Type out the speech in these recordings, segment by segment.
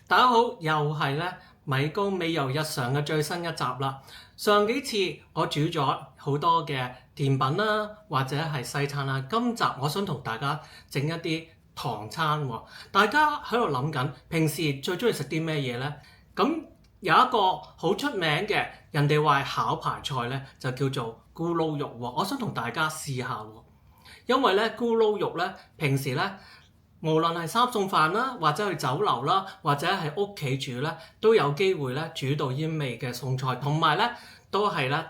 大家好，又係咧米高美遊日常嘅最新一集啦。上幾次我煮咗好多嘅甜品啦，或者係西餐啦。今集我想同大家整一啲唐餐喎。大家喺度諗緊，平時最中意食啲咩嘢呢？咁有一個好出名嘅，人哋話係考牌菜咧，就叫做咕嚕肉喎。我想同大家試下喎，因為咧咕嚕肉咧，平時咧，無論係三餸飯啦，或者去酒樓啦，或者係屋企煮咧，都有機會咧煮到煙味嘅餸菜，同埋咧都係咧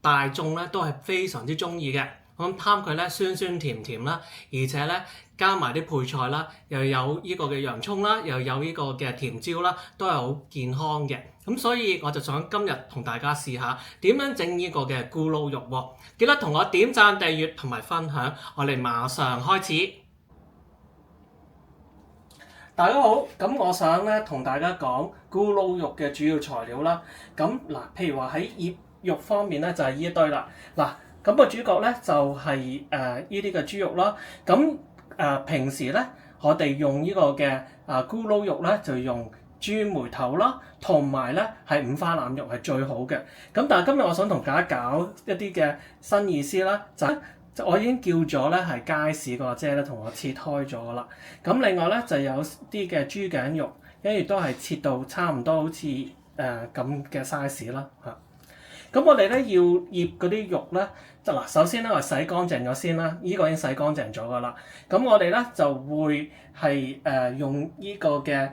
大眾咧都係非常之中意嘅。咁貪佢咧酸酸甜甜啦，而且咧加埋啲配菜啦，又有呢個嘅洋葱啦，又有呢個嘅甜椒啦，都係好健康嘅。咁所以我就想今日同大家試下點樣整呢個嘅咕嚕肉喎。記得同我點讚、訂閱同埋分享。我哋馬上開始。大家好，咁我想咧同大家講咕嚕肉嘅主要材料啦。咁嗱，譬如話喺醃肉方面咧，就係呢一堆啦。嗱，咁個主角咧就係呢啲嘅豬肉啦。咁平時咧，我哋用呢個嘅咕嚕肉咧，就用豬梅頭啦，同埋咧係五花腩肉係最好嘅。咁但係今日我想同大家搞一啲嘅新意思啦，就我已經叫咗咧係街市個阿姐咧同我切開咗噶啦。咁另外咧就有啲嘅豬頸肉，跟住都係切到差唔多好似咁嘅 size 啦嚇。咁我哋咧要醃嗰啲肉咧，就嗱首先咧我洗乾淨咗先啦，呢個已經洗乾淨咗噶啦。咁我哋咧就會係用呢個嘅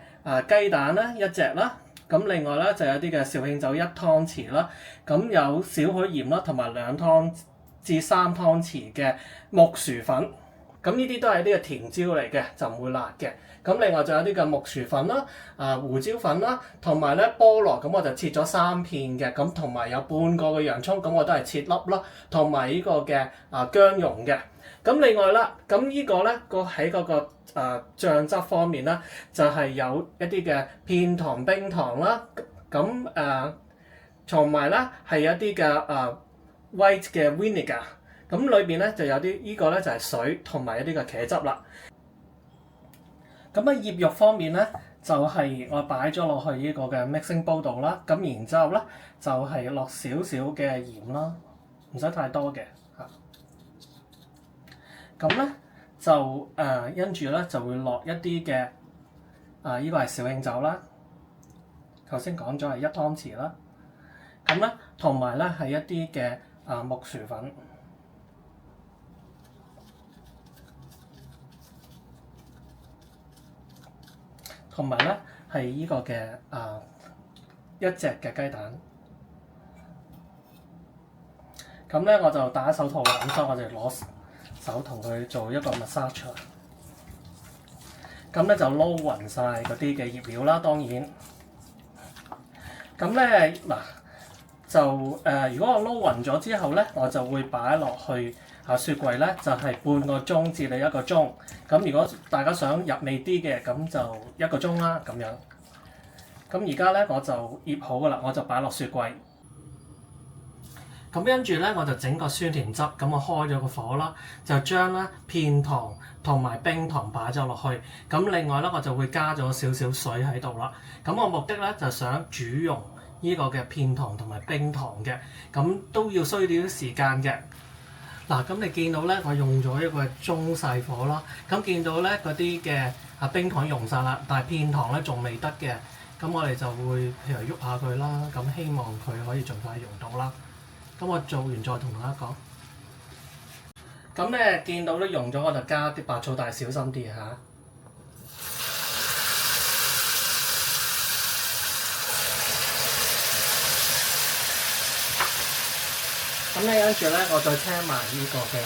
雞蛋咧一隻啦。咁另外咧就有啲嘅紹興酒1湯匙啦。咁有少許鹽啦，同埋2湯至3湯匙嘅木薯粉，咁呢啲都係啲嘅甜椒嚟嘅，就唔會辣嘅。咁另外仲有啲嘅木薯粉啦、胡椒粉啦，同埋咧菠蘿，咁我就切咗3片嘅，咁同埋有半個嘅洋葱，咁我都係切粒啦，同埋呢個嘅薑蓉嘅。咁另外啦，咁呢個咧喺嗰個醬汁方面啦，就係有一啲嘅片糖冰糖啦，咁同埋咧係有啲嘅white 嘅 vinegar， 咁裏邊咧就有啲呢個咧就係水同埋一啲嘅茄汁啦。咁喺醃肉方面咧，就係我擺咗落去呢個嘅 mixing bowl 度啦。咁然之後咧就係落少少嘅鹽啦，唔使太多嘅嚇。咁咧就跟住咧就會落一啲嘅呢個係紹興酒啦。頭先講咗係1湯匙啦。咁咧同埋咧係一啲嘅木薯粉，同埋咧係呢個嘅一隻嘅雞蛋。咁咧我就戴手套啦，咁所以我就攞手同佢做一個 massage。咁咧就撈勻晒嗰啲嘅醃料啦，當然。咁咧嗱。就如果我撈勻咗之後咧，我就會擺落去雪櫃咧，就係半個鐘至1個鐘。咁如果大家想入味啲嘅，咁就1個鐘啦咁樣。咁而家咧我就醃好噶啦，我就擺落雪櫃。咁跟住咧我就整個酸甜汁，咁我開咗個火啦，就將咧片糖同埋冰糖擺咗落去。咁另外咧我就會加咗少少水喺度啦。咁我目的咧就想煮溶呢個嘅片糖同埋冰糖嘅，咁都要需要啲時間嘅。嗱，咁你見到咧，我用咗一個中細火啦。咁見到咧嗰啲嘅冰糖溶晒啦，但係片糖咧仲未得嘅。咁我哋就會譬如喐下佢啦，咁希望佢可以盡快溶到啦。咁我做完再同大家講。咁咧見到咧溶咗，我就加啲白醋，但係小心啲嚇。咁咧跟住咧，我再聽埋呢個嘅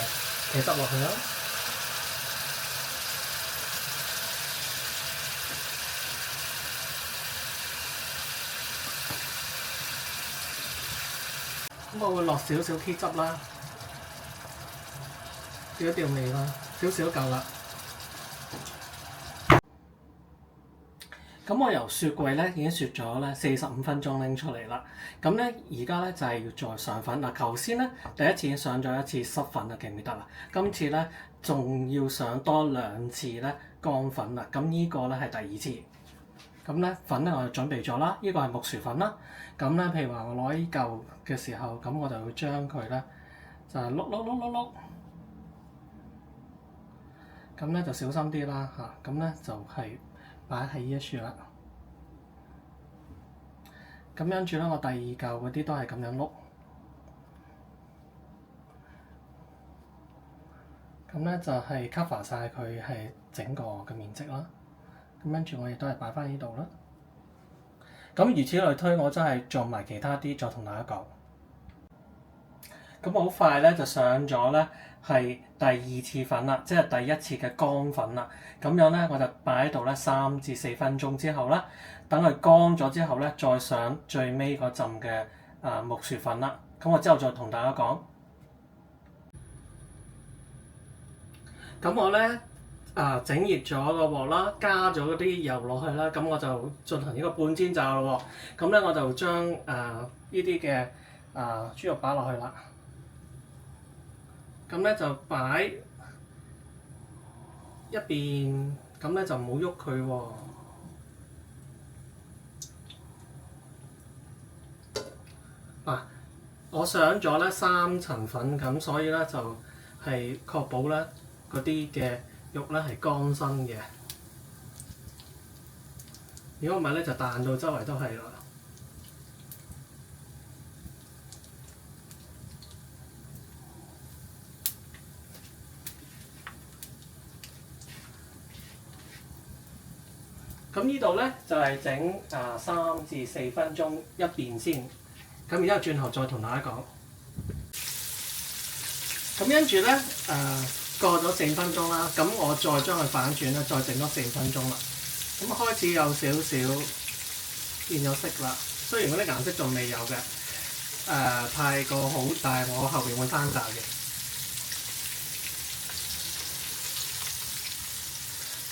茄汁落去啦。咁我會落少少茄汁啦，調一調味啦，少少夠啦。咁我由雪櫃咧已經雪咗咧45分鐘拎出嚟啦。咁咧而家咧就係要再上粉嗱。頭先咧第一次已經上咗一次濕粉啦，記唔記得啦？今次咧仲要上多2次咧乾粉啦。咁呢個咧係第2次。咁咧粉咧我就準備咗啦，呢個係木薯粉啦。咁咧譬如話我攞呢嚿嘅時候，咁我就會將佢咧就係碌，咁咧就小心啲啦嚇。咁咧就係擺喺呢一處啦。咁跟住咧，我第二嚿嗰啲都係咁樣碌。咁咧就係 cover 晒佢係整個嘅面積啦。咁跟住我亦都係擺翻呢度啦。咁如此類推，我真係做埋其他啲，再同大家講。咁好快咧就上咗咧係第二次粉啦，即係第一次嘅乾粉啦。咁樣咧我就擺喺度咧3至4分鐘之後啦，等佢乾咗之後咧，再上最尾嗰陣嘅木薯粉啦。咁我之後再同大家講。咁我咧整熱咗個鑊啦，加咗嗰啲油落去啦，咁我就進行呢個半煎炸咯喎。咁咧我就將呢啲嘅豬肉擺落去啦。咁咧就擺一邊，咁咧就唔好喐佢喎。我上咗咧3層粉，咁所以咧就係確保咧嗰啲嘅肉咧係乾身嘅。如果唔係咧，就彈到周圍都係啦。咁呢度咧就係整3至4分鐘一邊先，咁然之後轉頭再同大家講。咁跟住咧過咗4分鐘啦，咁我再將佢反轉咧，再整多4分鐘啦。咁開始有少少變咗色啦，雖然嗰啲顏色仲未有嘅太過好，但係我後邊會翻炸嘅。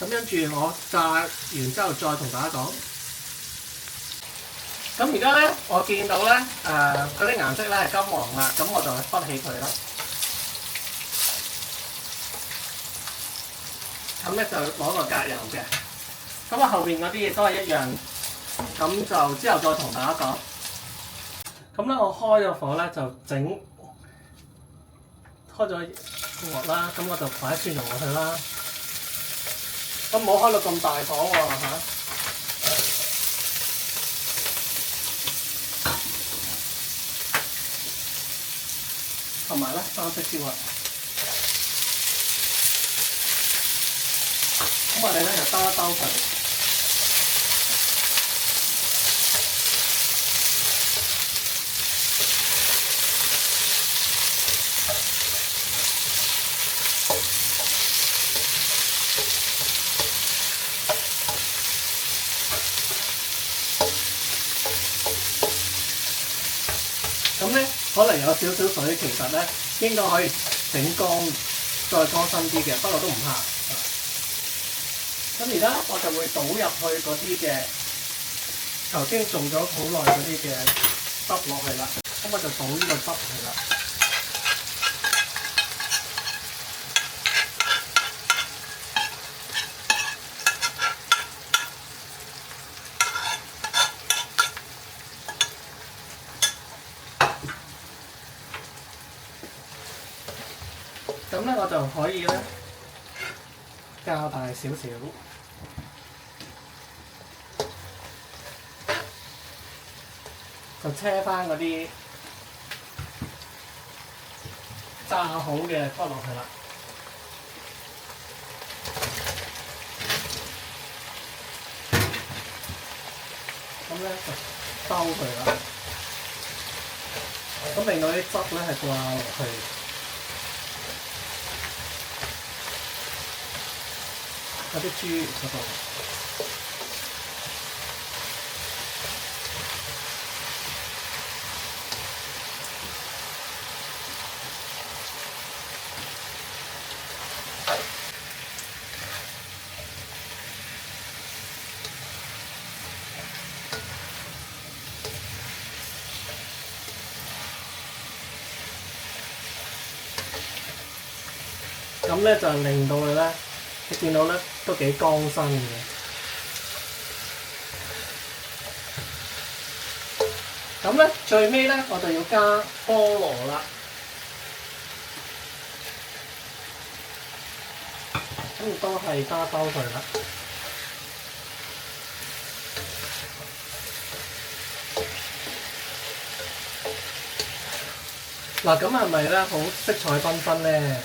咁跟住我炸完之後再同大家講。咁而家咧，我見到咧嗰啲顏色咧係金黃啦，咁我就去滗起佢啦。咁咧就攞個隔油嘅。咁我後邊嗰啲嘢都係一樣。咁就之後再同大家講。咁咧我開咗火咧就開咗鑊啦，咁我就擺蒜蓉落去啦。咁唔好開到咁大火喎嚇。同埋咧三色椒啊。咁我哋咧就兜一兜佢。咁咧可能有少少水，其實咧應該可以整乾，再乾身啲嘅，不過都唔怕。咁而家我就會倒入去嗰啲嘅頭先做咗好耐嗰啲嘅汁落去啦。咁我就倒呢個汁去啦。咁咧我就可以咧較大少少，就車翻嗰啲炸好嘅放落去啦。咁咧就兜佢啦，咁令到啲汁咧係掛落去。嗰啲豬肉嗰度，咁咧就令到佢咧，你見到咧都幾乾身嘅。咁咧最尾咧我就要加菠蘿啦。咁都係加多佢啦。嗱，咁係咪咧好色彩繽紛咧？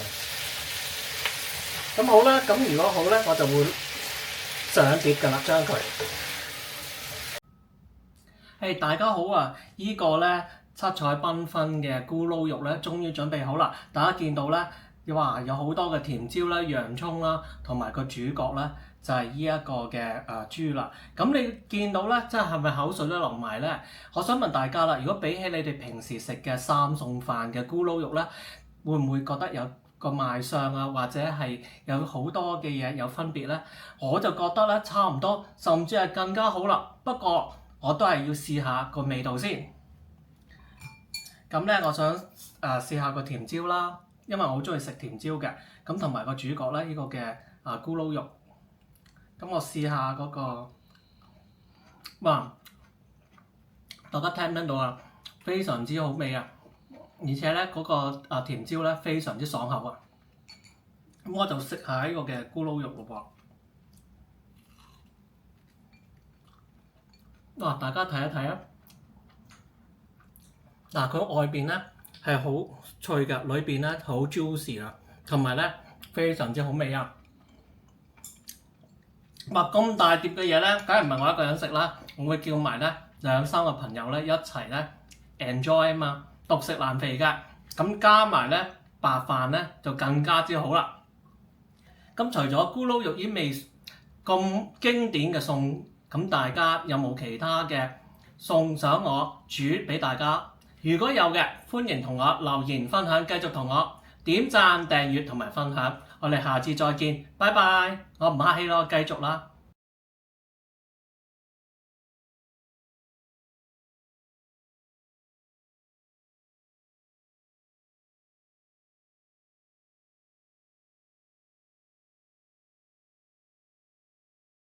咁好啦，咁如果好咧，我就會上碟㗎啦，將佢。係大家好啊！依個咧七彩繽紛嘅咕嚕肉咧，終於準備好啦！大家見到咧，哇有好多嘅甜椒啦、洋葱啦，同埋個主角咧就係依一個嘅豬啦。咁你見到咧，真係咪口水都流埋咧？我想問大家啦，如果比起你哋平時食嘅三餸飯嘅咕嚕肉咧，會唔會覺得有個賣相啊，或者係有好多嘅嘢有分別咧？我就覺得咧差唔多，甚至係更加好啦。不過我都係要試下個味道先。咁咧，我想試下個甜椒啦，因為我好中意食甜椒嘅。咁同埋個主角咧，呢個嘅咕嚕肉。咁我試下嗰個，哇！大家聽唔聽到啊？非常之好味啊！而且咧嗰個甜椒咧非常之爽口啊！咁我就食下呢個嘅咕嚕肉咯噃。哇！大家睇一睇啊！嗱，佢外邊咧係好脆嘅，裏邊咧好 juicy 啊，同埋咧非常之好味啊！哇！咁大碟嘅嘢咧，梗係唔係我一個人食啦，我會叫埋咧2-3個朋友咧一齊咧 enjoy 啊嘛，獨食難肥㗎。咁加埋咧白飯咧就更加之好啦。咁除咗咕嚕肉呢味咁經典嘅餸，咁大家有冇其他嘅餸想我煮俾大家？如果有嘅，歡迎同我留言分享，繼續同我點讚、訂閱同埋分享。我哋下次再見，拜拜！我唔客氣咯，繼續啦〜